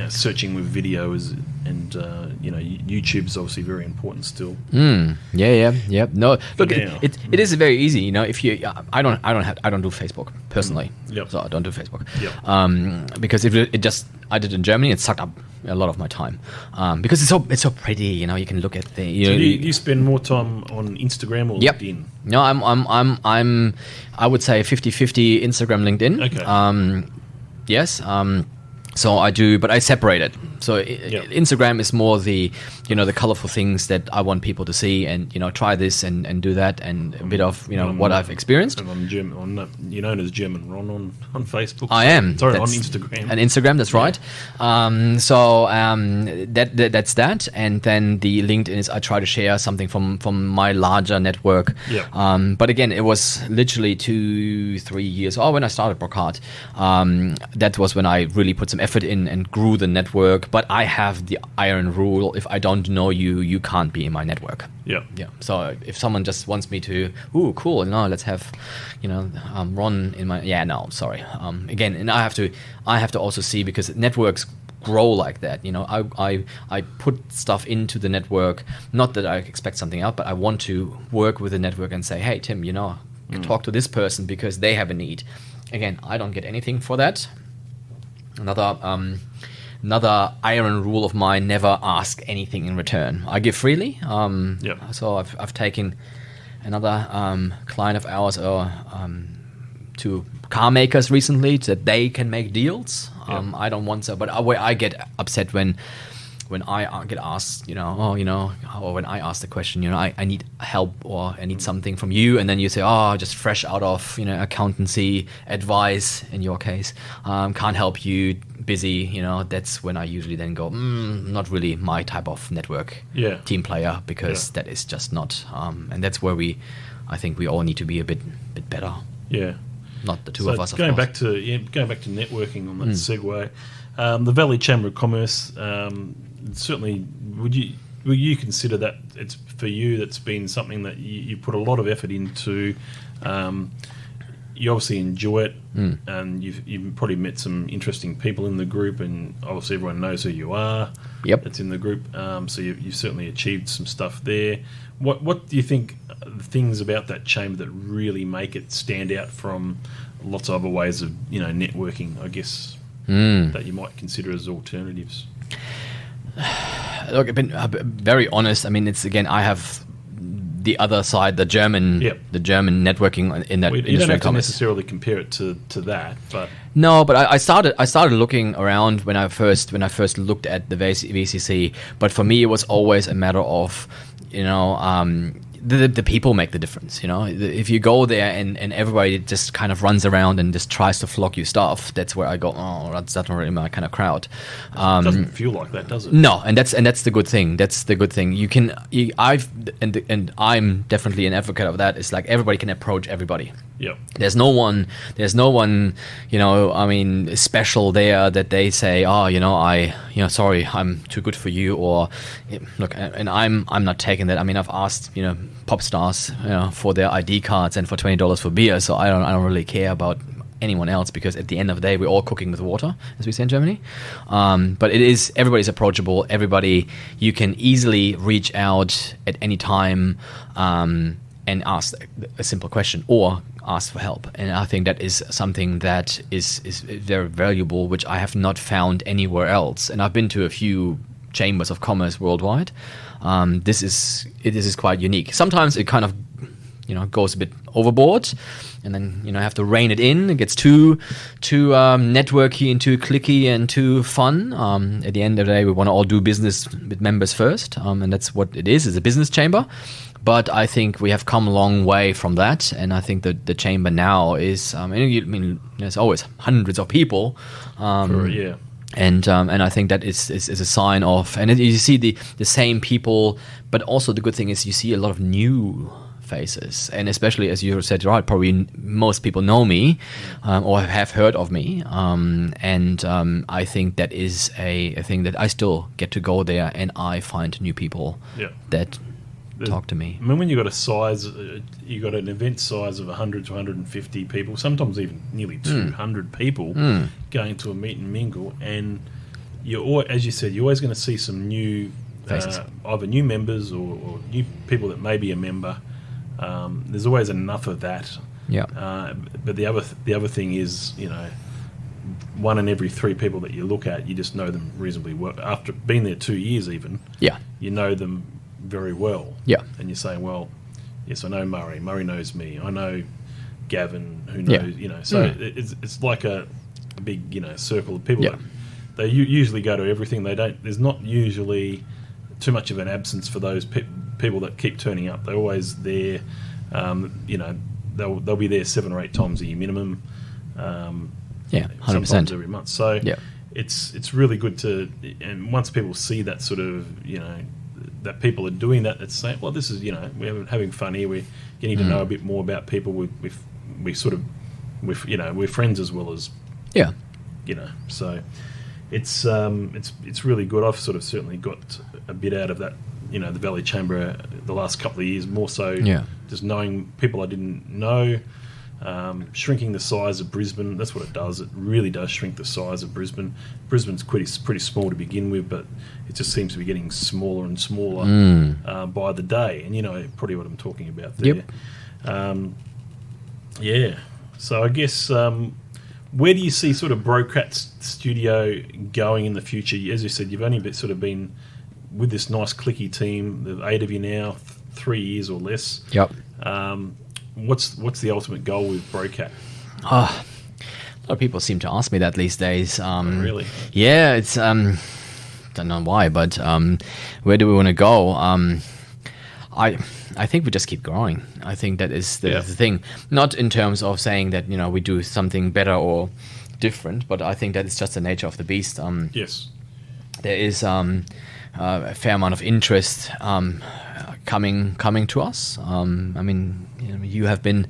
Searching with video YouTube's obviously very important still. Yeah. No, look, it is very easy. If you, I don't do Facebook personally. So I don't do Facebook. Because I did in Germany, it sucked up a lot of my time. Because it's so pretty. You can look at things. So you spend more time on Instagram or LinkedIn? No, I'm I would say 50-50 Instagram, LinkedIn. Okay. Yes. So I do, but I separate it. So Instagram is more the colorful things that I want people to see, and try this and do that, and a bit of what I've experienced. And you're known as German Ron on Facebook. I am. Sorry, on Instagram. On Instagram, that's right. That's that, and then the LinkedIn is I try to share something from my larger network. But again, it was literally 2-3 years. When I started Brokat, that was when I really put some effort in and grew the network. But I have the iron rule: if I don't know you, you can't be in my network. Yeah. So if someone just wants me to, cool, let's have, Ron in my. Yeah, no, sorry. Again, and I have to also see, because networks grow like that. I put stuff into the network, not that I expect something out, but I want to work with the network and say, hey, Tim, talk to this person because they have a need. Again, I don't get anything for that. Another iron rule of mine: never ask anything in return. I give freely. So I've taken another client of ours to car makers recently that they can make deals. I don't want to, but I get upset when I get asked, or when I ask the question, I need help or I need something from you, and then you say, just fresh out of, accountancy advice in your case, can't help you, busy, that's when I usually then go, not really my type of network team player, because that is just not, and that's where I think we all need to be a bit better. Yeah. Not the two of us, going back to networking on that segue, the Valley Chamber of Commerce, certainly, would you consider that it's for you? That's been something that you put a lot of effort into. You obviously enjoy it, and you've probably met some interesting people in the group, and obviously everyone knows who you are. That's in the group. So you've certainly achieved some stuff there. What do you think are the things about that chamber that really make it stand out from lots of other ways of networking, I guess, that you might consider as alternatives? Look, I've been very honest. I mean, it's, again, I have the other side, the German networking in that industry. You don't have to necessarily compare it to that, but no. But I started looking around when I first looked at the VCC. But for me, it was always a matter of the people make the difference. If you go there and everybody just kind of runs around and just tries to flog you stuff, that's where I go, oh, that's not really my kind of crowd. It doesn't feel like that, does it? No, and that's the good thing. That's the good thing. I'm definitely an advocate of that. It's like everybody can approach everybody. Yeah. There's no one, special there that they say, oh, sorry, I'm too good for you, or look, and I'm not taking that. I mean, I've asked, pop stars, for their ID cards and for $20 for beer, so I don't really care about anyone else, because at the end of the day, we're all cooking with water, as we say in Germany. But everybody's approachable. Everybody, you can easily reach out at any time and ask a simple question or ask for help. And I think that is something that is very valuable, which I have not found anywhere else. And I've been to a few chambers of commerce worldwide. This is quite unique. Sometimes it kind of goes a bit overboard, and then have to rein it in. It gets too networky and too cliquey and too fun. At the end of the day, we want to all do business with members first, and that's what it is. It's a business chamber. But I think we have come a long way from that, and I think that the chamber now is. There's always hundreds of people. Yeah. And I think that is a sign of, and you see the same people, but also the good thing is you see a lot of new faces, and especially, as you said, right, probably most people know me or have heard of me, and I think that is a thing that I still get to go there and I find new people that talk to me. I mean, when you got a size, you got an event size of 100 to 150 people, sometimes even nearly 200 people going to a meet and mingle, and as you said, you're always going to see some new either new members or new people that may be a member. There's always enough of that. Yeah. But the other thing is, 1 in every 3 people that you look at, you just know them reasonably well. After being there 2 years, even, you know them very well. Yeah. And you're saying, well, yes, I know Murray. Murray knows me. I know Gavin, who knows, So it's like a big, circle of people. Yeah. They usually go to everything. There's not usually too much of an absence for those people that keep turning up. They're always there. They'll be there 7 or 8 times a year minimum. 100%. Sometimes every month. So it's really good to, and once people see that sort of, that people are doing that, it's saying, well, this is, we're having fun here. We're getting to know a bit more about people. We're friends as well as, so it's really good. I've sort of certainly got a bit out of that, the Valley Chamber the last couple of years, more so just knowing people I didn't know, shrinking the size of Brisbane. That's what it does. It really does shrink the size of Brisbane. Brisbane's pretty small to begin with, but it just seems to be getting smaller and smaller by the day. And probably what I'm talking about there. Yep. So I guess where do you see sort of Brokat's studio going in the future? As you said, you've only been with this nice cliquey team. There's 8 of you now, 3 years or less. Yep. What's the ultimate goal with Brokat? A lot of people seem to ask me that these days. Really? Yeah, it's don't know why, but where do we want to go? I think we just keep growing. I think that is the thing. Not in terms of saying that we do something better or different, but I think that is just the nature of the beast. Yes. There is a fair amount of interest coming to us. You have been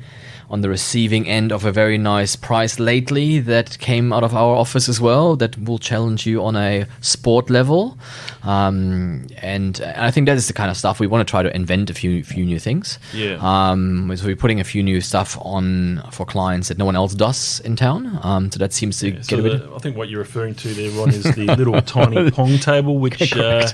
on the receiving end of a very nice prize lately that came out of our office as well, that will challenge you on a sport level. And I think that is the kind of stuff we want to try to invent a few new things. Yeah. So we're putting a few new stuff on for clients that no one else does in town. So that seems to get a bit. I think what you're referring to there, Ron, is the little tiny Pong table, which I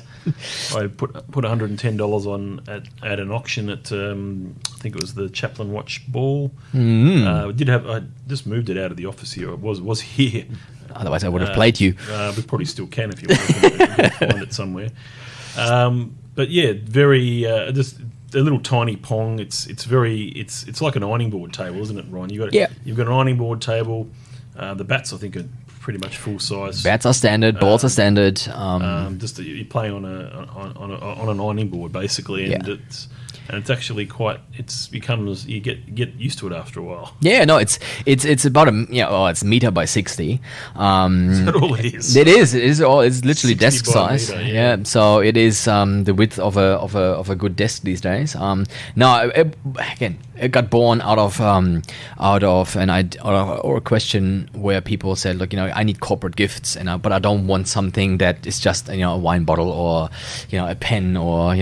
put $110 on at an auction at I think it was the Chaplin Watch Ball. I just moved it out of the office here. It was here. Otherwise, I would have played you. We probably still can if you want to find it somewhere. But yeah, very just a little tiny Pong. It's like an ironing board table, isn't it, Ron? You've got an ironing board table. The bats, I think, are pretty much full size. Bats are standard, balls are standard. Just that you play on an ironing board basically, and it's actually quite. It's becomes you get used to it after a while. Yeah, no, it's about it's meter by 60. Is that all it is? It is. It's literally desk 60 by size. meter, yeah. So it is the width of a good desk these days. It got born out of a question where people said, look, I need corporate gifts, but I don't want something that is just a wine bottle or a pen or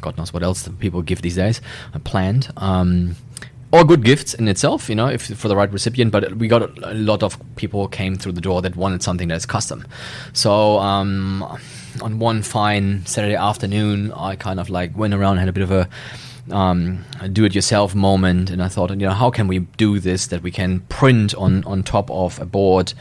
God knows what else people give these days, planned. Or good gifts in itself, if for the right recipient. But we got a lot of people came through the door that wanted something that's custom. So on one fine Saturday afternoon, I kind of went around and had a bit of a do-it-yourself moment, and I thought, how can we do this that we can print on top of a board,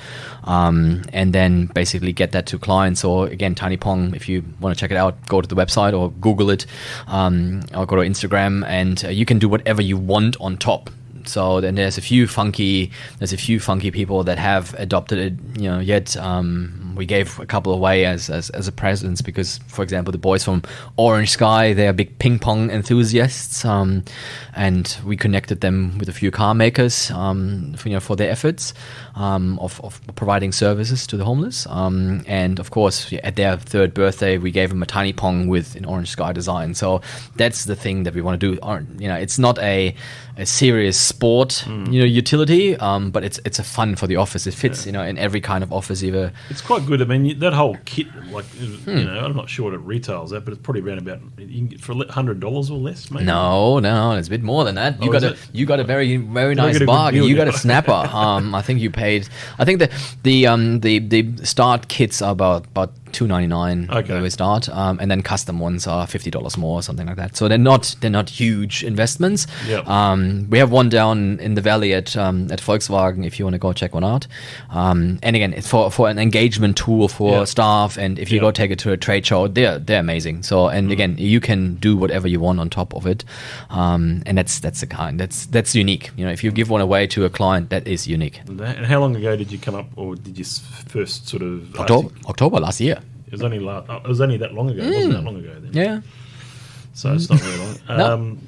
and then basically get that to clients. So again, Tiny Pong, if you want to check it out, go to the website or Google it, or go to Instagram, and you can do whatever you want on top. So then there's a few funky people that have adopted it, yet we gave a couple away as a presents because, for example, the boys from Orange Sky, they are big ping pong enthusiasts, and we connected them with a few car makers, for their efforts of providing services to the homeless. And of course, at their 3rd birthday, we gave them a Tiny Pong with an Orange Sky design. So that's the thing that we want to do. It's not a serious sport, utility, but it's a fun for the office. It fits, in every kind of office. Either it's quite good. I mean, that whole kit, I'm not sure what it retails at, but it's probably around about for $100 or less, maybe. No, it's a bit more than that. You got a very very nice bargain. You got a snapper. I think you paid. I think the start kits are about $2.99 where we start, and then custom ones are $50 more or something like that. So they're not huge investments. Yep. We have one down in the valley at Volkswagen if you want to go check one out. And again, it's for an engagement tool for staff, and if you go take it to a trade show, they're amazing. So again, you can do whatever you want on top of it, and that's the kind that's unique. If you give one away to a client, that is unique. And how long ago did you come up, or did you first sort of October last year? It was only that long ago. It wasn't that long ago then. Yeah. So it's not very long. No.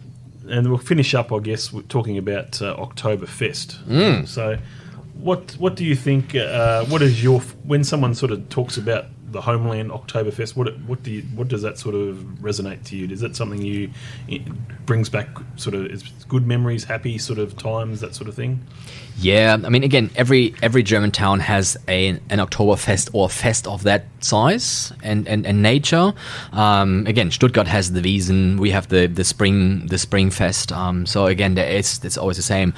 And we'll finish up, I guess, with talking about Oktoberfest. So, what do you think? What is when someone sort of talks about the homeland Oktoberfest? What does that sort of resonate to you? Is that something it brings back sort of is good memories, happy sort of times, that sort of thing? Yeah, I mean, again, every German town has an Oktoberfest or a fest of that size and nature. Again, Stuttgart has the Wiesn. We have the spring fest. So again, it's always the same.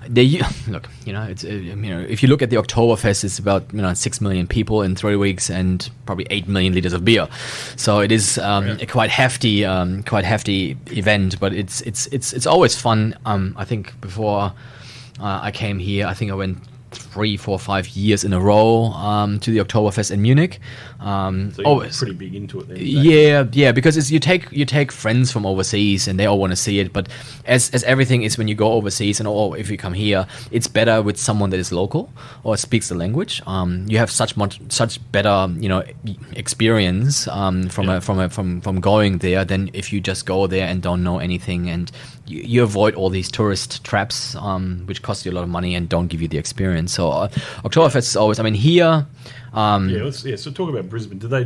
Look, if you look at the Oktoberfest, it's about 6 million people in 3 weeks and probably 8 million liters of beer. So it is a quite hefty event, but it's always fun. I think before I came here, I think I went 3, 4, 5 years in a row to the Oktoberfest in Munich. So you're pretty big into it then. Yeah, because you take friends from overseas and they all want to see it. But as everything is when you go overseas or if you come here, it's better with someone that is local or speaks the language. You have such better experience from going there than if you just go there and don't know anything, and you avoid all these tourist traps which cost you a lot of money and don't give you the experience. So Oktoberfest is always, I mean, here. So talk about Brisbane. Do they?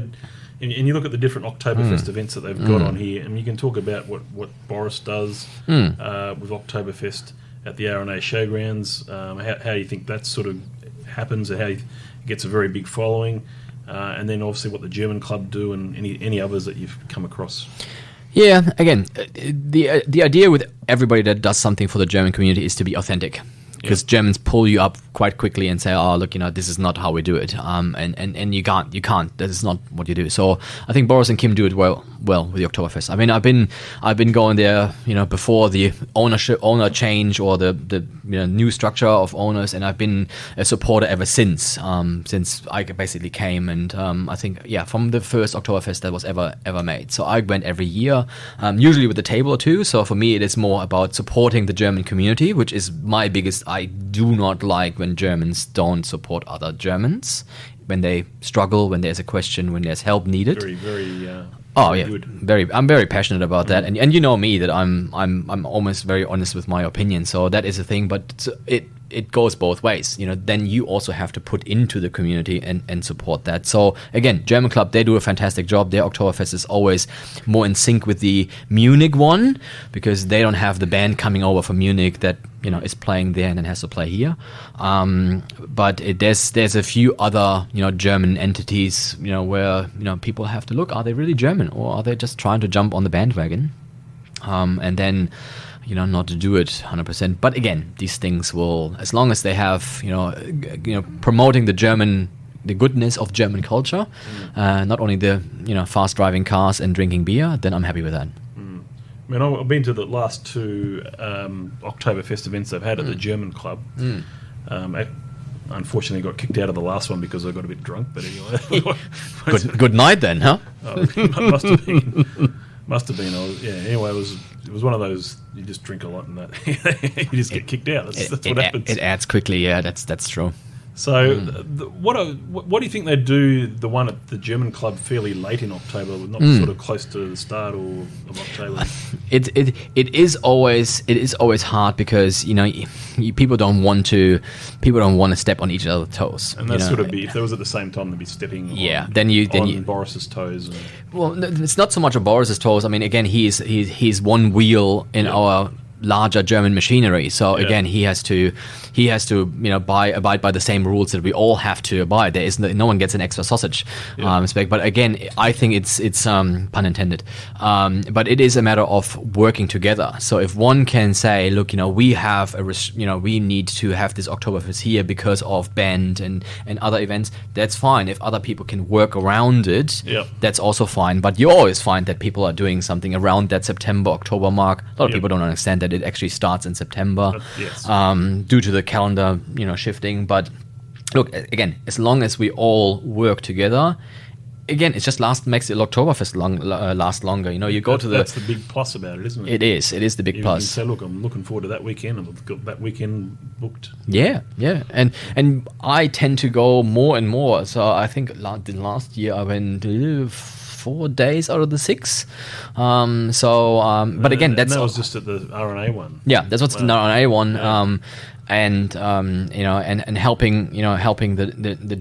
And you look at the different Oktoberfest events that they've got on here, and you can talk about what Boris does with Oktoberfest at the R&A Showgrounds. How you think that sort of happens, and how he gets a very big following, and then obviously what the German club do, and any others that you've come across. Yeah, again, the idea with everybody that does something for the German community is to be authentic. Because Germans pull you up quite quickly and say, "Oh, look, this is not how we do it," and you can't. That is not what you do. So I think Boris and Kim do it well with the Oktoberfest. I mean, I've been going there, before the owner change or the new structure of owners, and I've been a supporter ever since I basically came. And I think from the first Oktoberfest that was ever made. So I went every year, usually with a table or two. So for me, it is more about supporting the German community, which is my biggest I do not like when Germans don't support other Germans, when they struggle, when there's a question, when there's help needed. Very, very. Oh very yeah, good. I'm very passionate about that, and you know me that I'm almost very honest with my opinion. So that is a thing, but it goes both ways. You know, then you also have to put into the community and support that. So again, German club, they do a fantastic job. Their Oktoberfest is always more in sync with the Munich one, because they don't have the band coming over from Munich that, you know, is playing there and then has to play here. But there's a few other, you know, German entities, you know, where, you know, people have to look, are they really German, or are they just trying to jump on the bandwagon? And then, you know, not to do it 100%. But again, these things will, as long as they have, you know, promoting the goodness of German culture, not only the, you know, fast driving cars and drinking beer, then I'm happy with that. I mean, I've been to the last two Oktoberfest events they've had at the German club. I unfortunately got kicked out of the last one because I got a bit drunk, but anyway. Good night then, huh? Must have been. Must have been. Anyway, it was one of those, you just drink a lot and that you just get kicked out. That's what happens. It adds quickly, yeah, that's true. So, what do you think they do? The one at the German club fairly late in October, not sort of close to the start of October. It is always hard because, you know, people don't want to step on each other's toes. And that's sort of if there was at the same time, they'd be stepping. On Boris's toes. Well, it's not so much on Boris's toes. I mean, again, he's one wheel in our larger German machinery. So again, he has to you know, abide by the same rules that we all have to abide. There is no one gets an extra sausage spec. But again, I think it's pun intended. But it is a matter of working together. So if one can say, look, you know, we have we need to have this Oktoberfest here because of band and other events, that's fine. If other people can work around it, that's also fine. But you always find that people are doing something around that September, October mark. A lot of people don't understand that it actually starts in September, due to the calendar, you know, shifting. But look, again, as long as we all work together, again, it's just makes the Oktoberfest last longer. You know, you go to that's the big plus about it, isn't it? It is the big plus. You can say, look, I'm looking forward to that weekend, and I've got that weekend booked. Yeah, and I tend to go more and more. So I think last year I went 4 days out of the 6. But again, that was just at the RNA one. Yeah, that's what's the RNA one. And you know, and helping the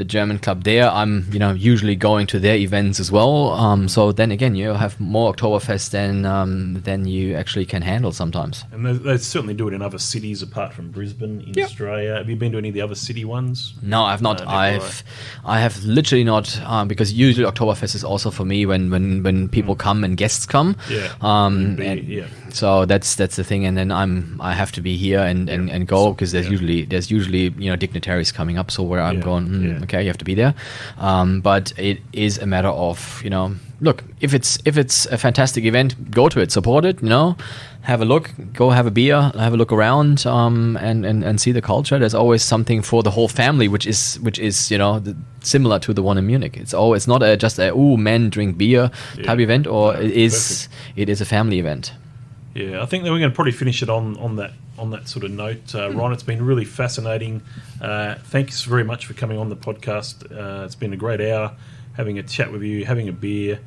German club there. I'm, you know, usually going to their events as well. So then again, you have more Oktoberfest than you actually can handle sometimes. And they certainly do it in other cities apart from Brisbane in Australia. Have you been to any of the other city ones? No, I've not. I have literally not, because usually Oktoberfest is also for me when people come and guests come. So that's the thing. And then I have to be here and go, because there's usually you know, dignitaries coming up, so where I'm going, okay, you have to be there. But it is a matter of, you know, look, if it's a fantastic event, go to it, support it, you know, have a look, go have a beer, have a look around, and see the culture. There's always something for the whole family, which is you know, similar to the one in Munich. It's not just a men drink beer type event, or it is a family event. Yeah, I think that we're going to probably finish it on that sort of note. Ron, it's been really fascinating. Thanks very much for coming on the podcast. It's been a great hour having a chat with you, having a beer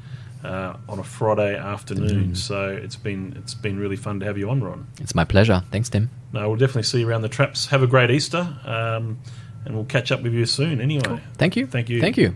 on a Friday afternoon. So it's been really fun to have you on, Ron. It's my pleasure. Thanks, Tim. No, we'll definitely see you around the traps. Have a great Easter, and we'll catch up with you soon anyway. Cool. Thank you. Thank you. Thank you.